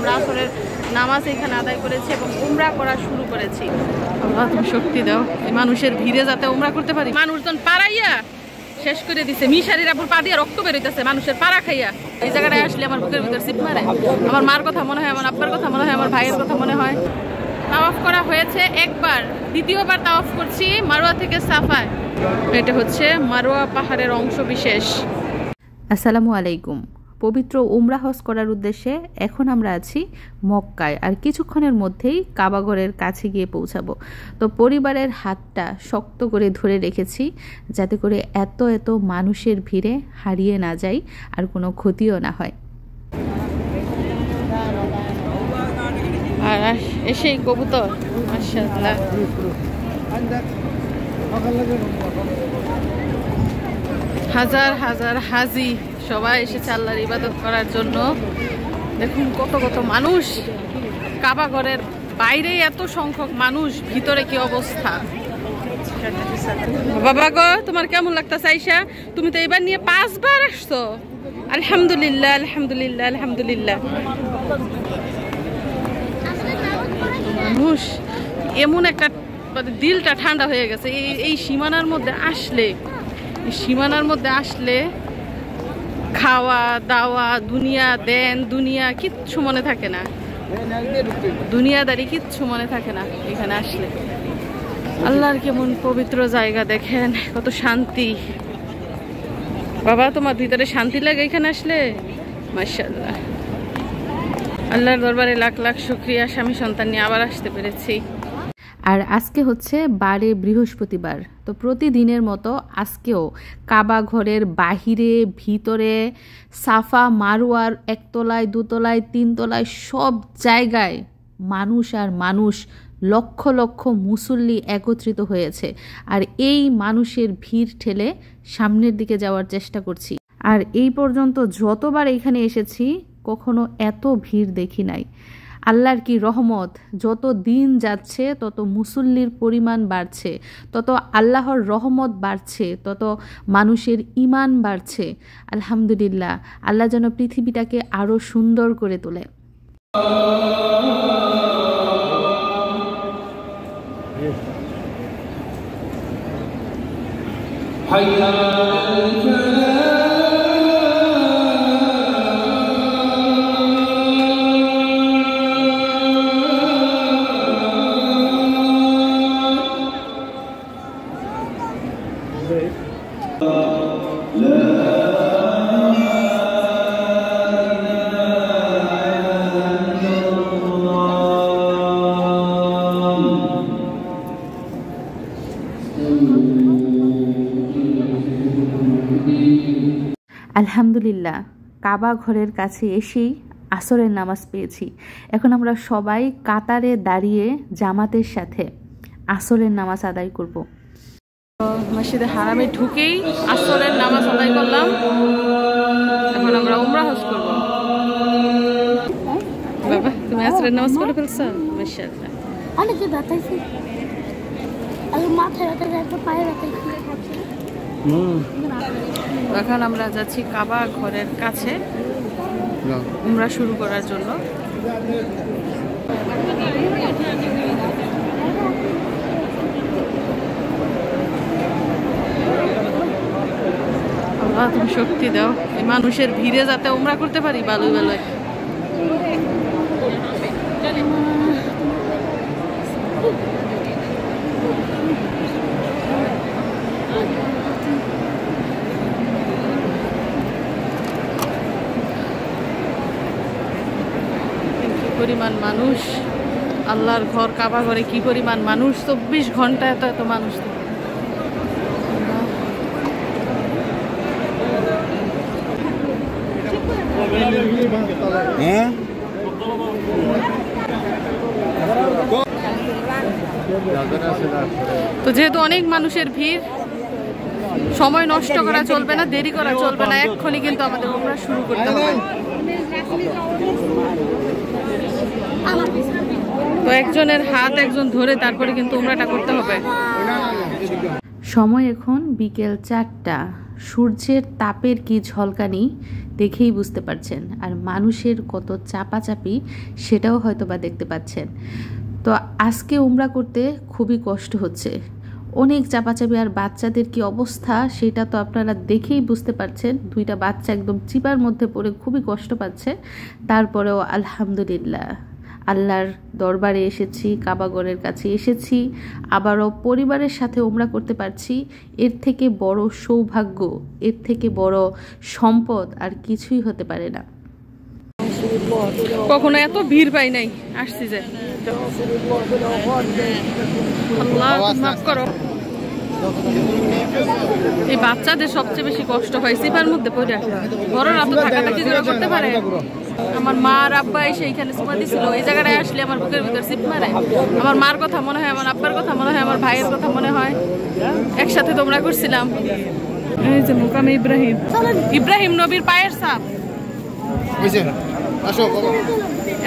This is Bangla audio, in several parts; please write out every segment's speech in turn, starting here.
আমরা আসরের নামাজ এখানে আদায় করেছি এবং উমরা করা শুরু করেছি। আল্লাহ তুমি শক্তি দাও এই মানুষের ভিড়ে যাতে উমরা করতে পারি। মানুষজন পাড়াইয়া শেষ করে দিছে, মিশারির আপুর পা দিয়ে রক্ত বেরোইতেছে মানুষের পাড়া খাইয়া। এই জায়গাটায় আসলে আমার বুকের ভিতর চিপ মারে, আমার মার কথা মনে হয়, আমার আব্বার কথা মনে হয়, আমার ভাইয়ের কথা মনে হয়। তাওয়াফ করা হয়েছে একবার, দ্বিতীয়বার তাওয়াফ করছি মারোয়া থেকে সাফায়। এটা হচ্ছে মারোয়া পাহাড়ের অংশ বিশেষ। আসসালামু আলাইকুম। পবিত্র উমরা হজ করার উদ্দেশ্যে এখন আমরা আছি মক্কায়, আর কিছুক্ষণের মধ্যেই কাবাঘরের কাছে গিয়ে পৌঁছাবো। তো পরিবারের হাতটা শক্ত করে ধরে রেখেছি যাতে করে এত মানুষের ভিড়ে হারিয়ে না যাই আর কোনো ক্ষতিও না হয়। আর এসেই কবুতর মাশাআল্লাহ। হাজার হাজার হাজি সবাই এসেছে আল্লাহর ইবাদত করার জন্য। দেখুন কত মানুষ, কাবা ঘরের বাইরে এত সংখ্যক মানুষ, ভিতরে কি অবস্থা। বাবা গো, তোমার কেমন লাগতেছে আয়েশা? তুমি তো এবার নিয়ে 5 বার আসছো। আলহামদুলিল্লাহ আলহামদুলিল্লাহ আলহামদুলিল্লাহ। মানুষ এমন একটা দিলটা ঠান্ডা হয়ে গেছে এই সীমানার মধ্যে আসলে খাওয়া দাওয়া দুনিয়া দুনিয়া কিচ্ছু মনে থাকে না, দুনিয়াদারি কিচ্ছু মনে থাকে না এখানে আসলে। আল্লাহর কেমন পবিত্র জায়গা, দেখেন কত শান্তি। বাবা তোমার ভিতরে শান্তি লাগে এখানে আসলে? মাশাআল্লাহ, আল্লাহর দরবারে লাখ লাখ শুকরিয়া, স্বামী সন্তান নিয়ে আবার আসতে পেরেছি। আর আজকে হচ্ছে বারে বৃহস্পতিবার, তো প্রতিদিনের মতো আজকেও কাবা ঘরের বাহিরে ভিতরে সাফা মারওয়ার 1 তলায় 2 তলায় 3 তলায় সব জায়গায় মানুষ আর মানুষ, লক্ষ লক্ষ মুসল্লি একত্রিত হয়েছে। আর এই মানুষের ভিড় ঠেলে সামনের দিকে যাওয়ার চেষ্টা করছি। আর এই পর্যন্ত যতবার এখানে এসেছি কখনো এত ভিড় দেখি নাই। আল্লাহর কি রহমত, যত দিন যাচ্ছে তত মুসল্লির পরিমাণ বাড়ছে, তত আল্লাহর রহমত বাড়ছে, তত মানুষের ঈমান বাড়ছে। আলহামদুলিল্লাহ, আল্লাহ যেন পৃথিবীটাকে আরো সুন্দর করে তোলে। আলহামদুলিল্লাহ, কাবা ঘরের কাছে এসেই আসরের নামাজ পেয়েছি। এখন আমরা সবাই কাতারে দাঁড়িয়ে জামাতের সাথে আসরের নামাজ আদায় করব। মসজিদে হারামে ঢুকেই আসরের নামাজ আদায় করলাম। এখন আমরা উমরা হজ করব। বাবা তুমি আসরের নামাজ পড়ে ফেলছো? মাশাআল্লাহ, অনেক ব্যথাইছে, আর মাথায় ব্যথা যায়, পায়ে ব্যথা। এখন আমরা যাচ্ছি কাবা ঘরের কাছে উমরা শুরু করার জন্য। আল্লাহ তুমি শক্তি দাও এই মানুষের ভিড়ে যাতে উমরা করতে পারি ভালোই ভালোই। পরিমাণ মানুষ, আল্লাহর ঘর কাবা ঘরে কি পরিমাণ মানুষ, 24 ঘন্টা এত মানুষ। তো যেহেতু অনেক মানুষের ভিড়, সময় নষ্ট করা চলবে না, দেরি করা চলবে না, এক্ষুনি কিন্তু আমাদের উমরা শুরু করতে হবে। তো একজনের হাত একজন ধরে তারপরে কিন্তু উমরাটা করতে হবে। সময় এখন বিকেল 4টা। সূর্যের তাপের কি ঝলকানি দেখেই বুঝতে পারছেন, আর মানুষের কত চাপাচাপি সেটাও হয়তো বা দেখতে পাচ্ছেন। তো আজকে উমরা করতে খুবই কষ্ট হচ্ছে, অনেক চাপাচাপি, আর বাচ্চাদের কি অবস্থা সেটা তো আপনারা দেখেই বুঝতে পারছেন। দুইটা বাচ্চা একদম চিপার মধ্যে পড়ে খুবই কষ্ট পাচ্ছে। তারপরেও আলহামদুলিল্লাহ আল্লাহর দরবারে এসেছি, কাবাগরের কাছে এসেছি, আবারও পরিবারের সাথে উমরা করতে পারছি। এর থেকে বড় সৌভাগ্য, এর থেকে বড় সম্পদ আর কিছুই হতে পারে না। কখনো এত ভিড় পাই নাই, আসছি যে আল্লাহ মাফ করো। এই বাচ্চাদের সবচেয়ে বেশি কষ্ট হয় সিপার মধ্যে পড়ে, বড়রা তো থাকাথাকি করতে পারে। আমার মা আর আব্বা এসে এইখানে সুমা দিছিল, এই জায়গাটায় আসলে আমার বুকের ভিতর সিপ মারে। আমার মার কথা মনে হয়, আমার আব্বার কথা মনে হয়, আমার ভাইয়ের কথা মনে হয়, একসাথে তোমরা করছিলাম। এই যে মুকামে ইব্রাহিম, ইব্রাহিম নবীর পায়ের ছাপ।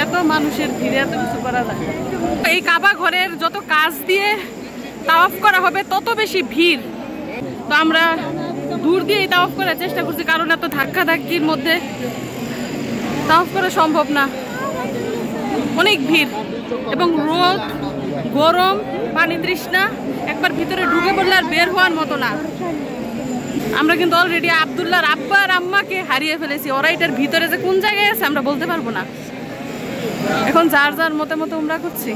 এত মানুষের ভিড়ে এত কিছু করা যায়। এই কাবা ঘরের যত কাজ দিয়ে তাওয়াফ করা হবে তত বেশি ভিড়। তো আমরা দূর দিয়েই তাওয়াফ করার চেষ্টা করছি, কারণ এত ধাক্কা ধাক্কির মধ্যে তাওয়াফ করা সম্ভব না, অনেক ভিড় এবং রোদ, গরম, পানি তৃষ্ণা, একবার ভিতরে ঢুকে পড়লে আর বের হওয়ার মতো না। আমরা কিন্তু অলরেডি আব্দুল্লাহর আব্বা আর আম্মাকে হারিয়ে ফেলেছি। ওরা এটার ভিতরে যে কোন জায়গায় আছে আমরা বলতে পারবো না। এখন যার যার মতে মতো উমরা করছি।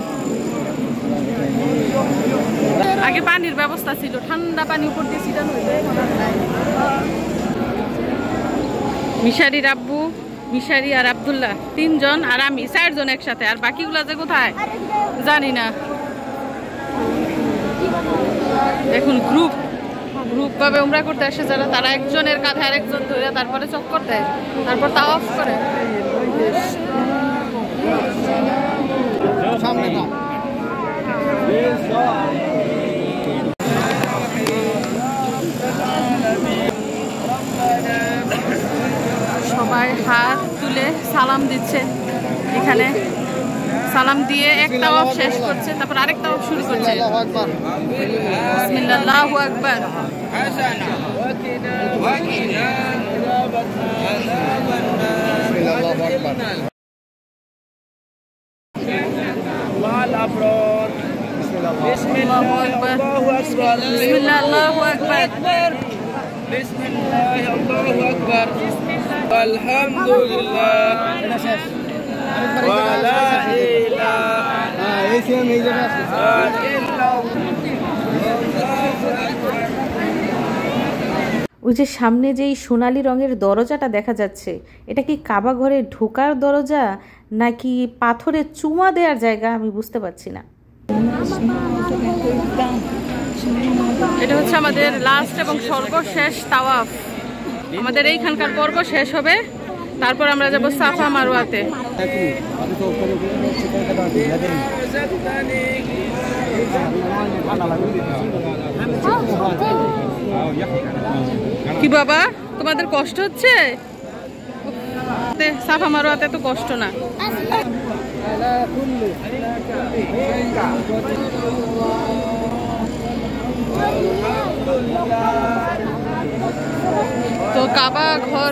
আগে পানির ব্যবস্থা ছিল, ঠান্ডা পানি উপর দিয়ে ছিটানো হইতো। মিশারির আব্বু, মিশারি আর আব্দুল্লাহ তিনজন, আর আমি চারজন একসাথে, আর বাকিগুলা যে কোথায় জানি না। দেখুন গ্রুপ ভাবে উমরা করতে আসে যারা, তারা একজনের কাঁধে আরেকজন ধরে তারপরে চক্কর দেয়, তারপর তাওয়াফ করে। সবাই হাত তুলে সালাম দিচ্ছে, এখানে সালাম দিয়ে এক তাওয়াফ শেষ করছে, তারপর আরেক তাওয়াফ শুরু করছে। বিসমিল্লাহ, আল্লাহু আকবার। আল্লাহু আকবার, বিসমিল্লাহ, আল্লাহু আকবার, বিসমিল্লাহ, আল্লাহু আকবার, আলহামদুলিল্লাহ, ওয়ালা ইলাহা ইল্লাল্লাহ। ওই যে সামনে যেই সোনালী রঙের দরজাটা দেখা যাচ্ছে, এটা কি কাবা ঘরে ঢোকার দরজা নাকি পাথরের চুমা দেওয়ার জায়গা আমি বুঝতে পারছি না। এটা হচ্ছে আমাদের লাস্ট এবং সর্বশেষ তাওয়াফ। আমাদের এইখানকার পর্ব শেষ হবে, তারপর আমরা যাব সাফা মারওয়াতে। কি বাবা, তোমাদের কষ্ট হচ্ছে? সাফা মারওয়াতে তো কষ্ট না। তো কাবা ঘর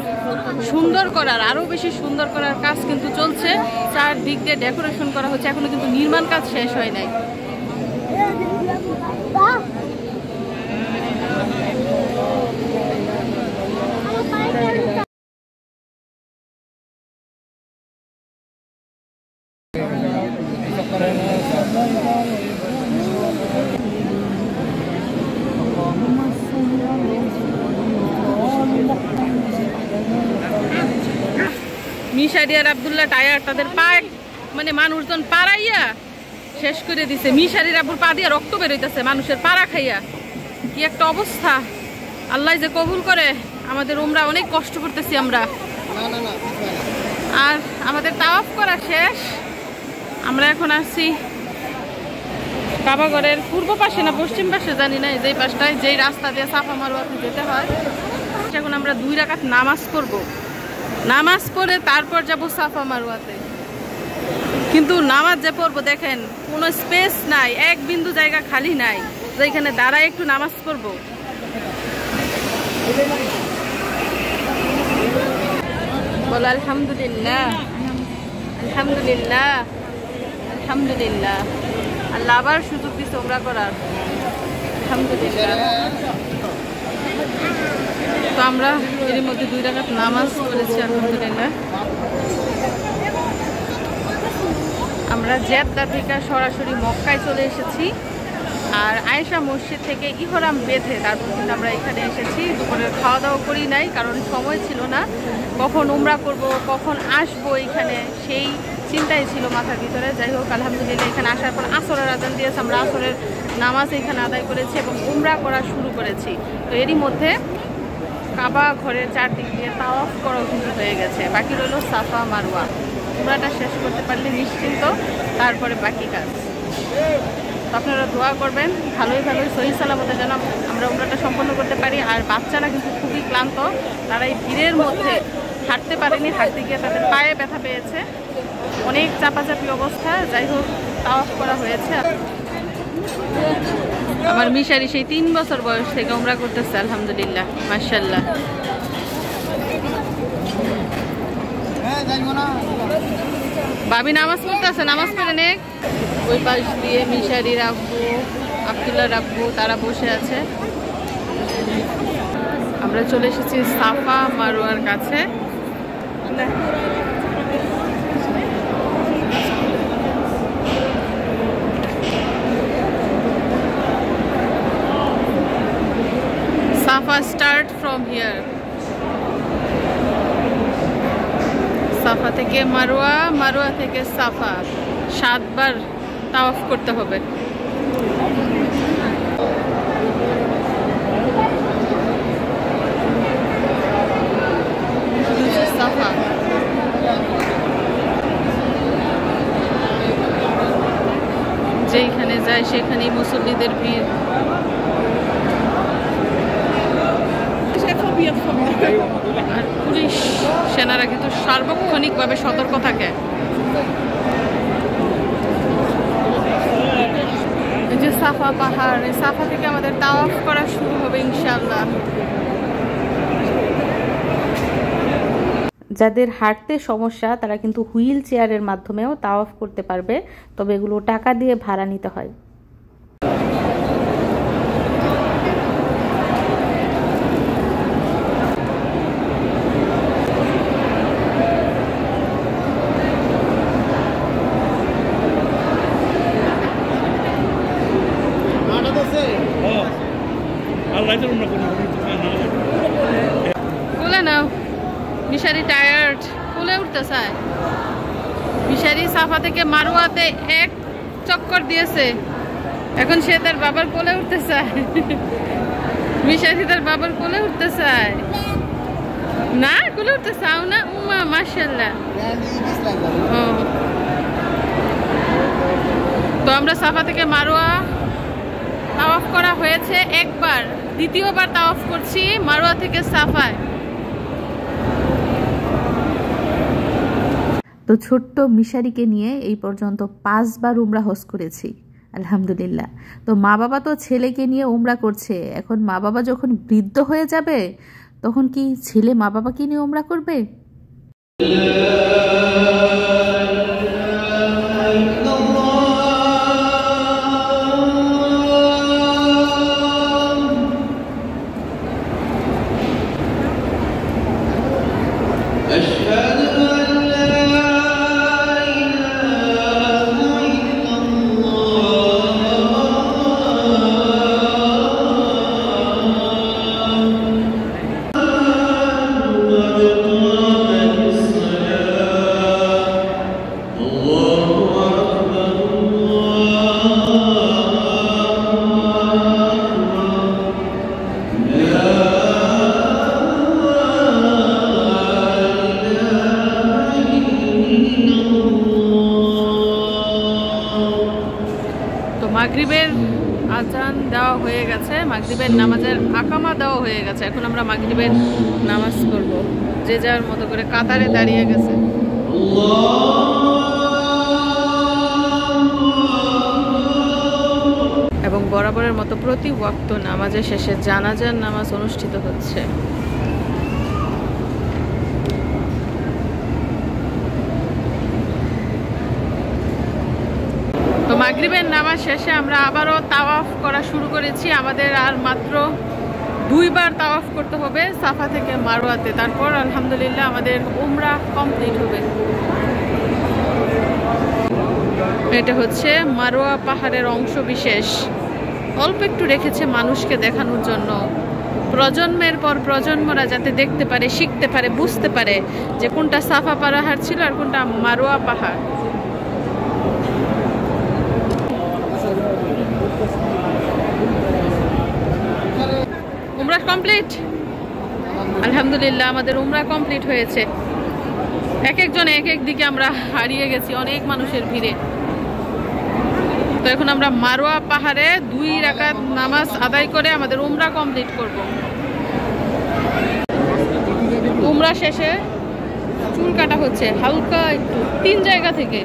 সুন্দর করার, আরো বেশি সুন্দর করার কাজ কিন্তু চলছে। চারদিক দিয়ে ডেকোরেশন করা হচ্ছে, এখনো কিন্তু নির্মাণ কাজ শেষ হয় নাই। মিশারি আর আব্দুল্লাহ টায়ার, তাদের পা মানে মানুষজন পাড়াইয়া শেষ করে দিছে। মিশারির আব্বুর পা দিয়ে রক্ত বেরোইতেছে মানুষের পাড়া খাইয়া। কি একটা অবস্থা! আল্লাহ যে কবুল করে আমাদের উমরা, অনেক কষ্ট করতেছি আমরা। আর আমাদের তাওয়াফ করা শেষ। আমরা এখন আসছি কাবাঘরের পূর্ব পাশে না পশ্চিম পাশে জানি না, যেই পাশটায়, যেই রাস্তা দিয়ে সাফা মারওয়াতে যেতে হয়। এখন আমরা 2 রাকাত নামাজ পড়বো, নামাজ পড়ে তারপর যাব সাফা মারওয়াতে। কিন্তু নামাজ যে পড়বো দেখেন কোনো স্পেস নাই, এক বিন্দু জায়গা খালি নাই যেখানে দাঁড়ায় একটু নামাজ পড়বো। বলো আলহামদুলিল্লাহ, আলহামদুলিল্লাহ, আলহামদুলিল্লাহ। আল্লাহ আবার সুযোগ দিচ্ছে উমরা করার, আলহামদুলিল্লাহ। তো আমরা এর মধ্যে 2 রাকাত নামাজ পড়েছি, আলহামদুলিল্লাহ। আমরা জেদ্দা থেকে সরাসরি মক্কায় চলে এসেছি, আর আয়েশা মসজিদ থেকে ইহরাম বেঁধে তারপর কিন্তু আমরা এখানে এসেছি। দুপুরের খাওয়া দাওয়া করি নাই, কারণ সময় ছিল না। কখন উমরা করব, কখন আসবো এখানে, সেই চিন্তাই ছিল মাথার ভিতরে। যাই হোক, আলহামদুলিল্লাহ এখানে আসার পর আসরের আজান দিয়েছে, আমরা আসরের নামাজ এখানে আদায় করেছি এবং উমরা করা শুরু করেছি। তো এরই মধ্যে কাবা ঘরের চারদিক দিয়ে তাওয়াফ করা কিন্তু হয়ে গেছে, বাকি রইল সাফা মারওয়া। উমরাটা শেষ করতে পারলে নিশ্চিন্ত, তারপরে বাকি কাজ। তো আপনারা দোয়া করবেন ভালোই সহি সালামতে যেন আমরা উমরাটা সম্পন্ন করতে পারি। আর বাচ্চারা কিন্তু খুবই ক্লান্ত, তারা এই ভিড়ের মধ্যে হাঁটতে পারেনি, হাঁটতে গিয়ে তাদের পায়ে ব্যথা পেয়েছে, অনেক চাপাচাপি অবস্থা। যাই হোক, তাওয়াফ করা হয়েছে। আমার মিশারি সেই 3 বছর বয়স থেকে উমরা করতেছে, আলহামদুলিল্লাহ, মাশাআল্লাহ। ভাবি নামাজ পড়তেছে, নামাজ পড়ে নে। ওই পাশ দিয়ে মিশারির আব্বু, আব্দুল্লাহর আব্বু তারা বসে আছে। আমরা চলে এসেছি সাফা মারওয়ার কাছে। সাফা স্টার্ট ফ্রম হিয়ার। সাফা থেকে মারওয়া, মারওয়া থেকে সাফা 7 বার তাওয়াফ করতে হবে। সাফা যেখানে যায় সেখানেই মুসল্লিদের ভিড়। আর পুলিশ সেনারা কিন্তু সার্বক্ষণিকভাবে সতর্ক থাকে। এই যে সাফা পাহাড়, এই সাফা থেকে আমাদের তাওয়াফ করা শুরু হবে ইনশাআল্লাহ। যাদের হাঁটতে সমস্যা তারা কিন্তু হুইল চেয়ারের মাধ্যমেও তাওয়াফ করতে পারবে, তবে এগুলো টাকা দিয়ে ভাড়া নিতে হয়। কোলে নাও, মিশারি টায়ার্ড, কোলে উঠতে চায়। মিশারি সাফা থেকে মারওয়াতে 1 চক্কর দিয়েছে, এখন সে তার বাবার কোলে উঠতে চায়। মিশারি তার বাবার কোলে উঠতে চায় না, কোলে উঠতে চাও না? উমা মাশাআল্লাহ। তো আমরা সাফা থেকে মারওয়া তাওয়াফ করা হয়েছে একবার, দ্বিতীয়বার তাওয়াফ করছি মারওয়া থেকে সাফায়। তো ছোট্ট মিশারিকে নিয়ে এই পর্যন্ত 5 বার উমরা হজ করেছি, আলহামদুলিল্লাহ। তো মা বাবা তো ছেলেকে নিয়ে উমরা করছে, এখন মা বাবা যখন বৃদ্ধ হয়ে যাবে তখন কি ছেলে মা বাবাকে নিয়ে উমরা করবে? মাগরিবের আজান দেওয়া হয়ে গেছে, মাগরিবের নামাজের আকামা দেওয়া হয়ে গেছে। এখন আমরা মাগরিবের নামাজ পড়ব, যে যার মতো করে কাতারে দাঁড়িয়ে গেছে। এবং বরাবর বরাবরের মতো প্রতি ওয়াক্ত নামাজের শেষে জানাজার নামাজ অনুষ্ঠিত হচ্ছে। তো মাগরিবের নামাজ শেষে আমরা আবারও তাওয়াফ করা শুরু করেছি। আমাদের আর মাত্র 2 বার তাওয়াফ করতে হবে সাফা থেকে মারওয়াতে, তারপর আলহামদুলিল্লাহ আমাদের উমরা কমপ্লিট হবে। এটা হচ্ছে মারওয়া পাহাড়ের অংশ বিশেষ, অল্প একটু রেখেছে মানুষকে দেখানোর জন্য, প্রজন্মের পর প্রজন্মরা যাতে দেখতে পারে, শিখতে পারে, বুঝতে পারে যে কোনটা সাফা পাহাড় ছিল আর কোনটা মারওয়া পাহাড়। উমরা কমপ্লিট, আলহামদুলিল্লাহ আমাদের উমরা কমপ্লিট হয়েছে। এক একজন এক এক দিকে আমরা হারিয়ে গেছি অনেক মানুষের ভিড়ে। তো এখন আমরা মারওয়া পাহাড়ে 2 রাকাত নামাজ আদায় করে আমাদের উমরা কমপ্লিট করব। উমরা শেষে চুল কাটা হচ্ছে হালকা একটু 3 জায়গা থেকে।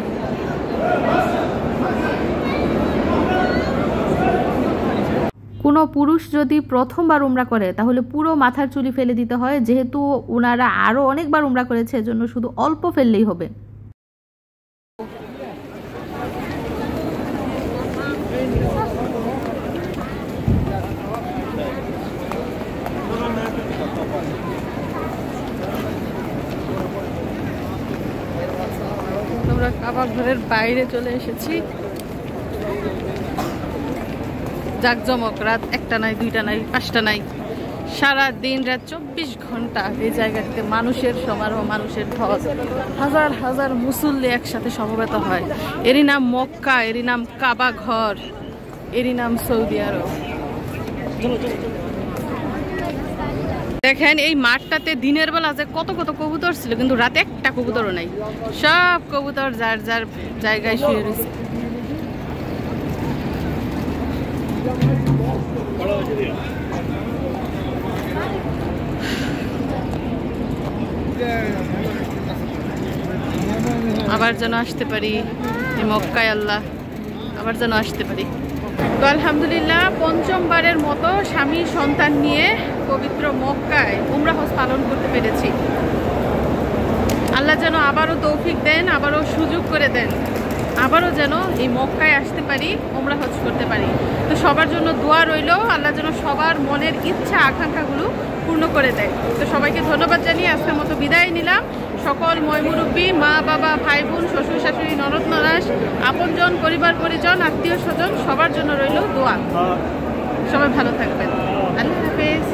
কোনো পুরুষ যদি প্রথমবার উমরা করে তাহলে পুরো মাথার চুলি ফেলে দিতে হয়, যেহেতু ওনারা আরও অনেকবার উমরা করেছে এজন্য শুধু অল্প ফেললেই হবে। আমরা কাবা ঘরের বাইরে চলে এসেছি। জাকজমক, রাত 1টা নাই, 2টা নাই, 5টা নাই, সারা দিন রাত 24 ঘন্টা এই জায়গাটিতে মানুষের সমারোহ, মানুষের ঢল, হাজার হাজার মুসল্লি একসাথে সমবেত হয়। এরই নাম মক্কা, এরই নাম কাবা ঘর, এরই নাম সৌদি আরব। দেখেন এই মাঠটাতে দিনের বেলা যে কত কত কবুতর ছিল, কিন্তু রাতে একটা কবুতরও নাই। সব কবুতর যার যার জায়গায় শুয়ে রয়েছে। আবার যেন আসতে পারি এই মক্কায়, আল্লাহ আবার যেন আসতে পারি। তো আলহামদুলিল্লাহ 5মবারের মতো স্বামী সন্তান নিয়ে পবিত্র মক্কায় উমরা হজ পালন করতে পেরেছি। আল্লাহ যেন আবারও তৌফিক দেন, আবারও সুযোগ করে দেন, আবারও যেন এই মক্কায় আসতে পারি, উমরা হজ করতে পারি। তো সবার জন্য দোয়া রইল, আল্লাহ যেন সবার মনের ইচ্ছা আকাঙ্ক্ষাগুলো পূর্ণ করে দেয়। তো সবাইকে ধন্যবাদ জানিয়ে আজকের মতো বিদায় নিলাম। সকল ময়মুরব্বী, মা বাবা, ভাই বোন, শ্বশুর শাশুড়ি, ননদ নরাস, আপনজন, পরিবার পরিজন, আত্মীয় স্বজন সবার জন্য রইল দোয়া। সবাই ভালো থাকবেন। আল্লাহ হাফেজ।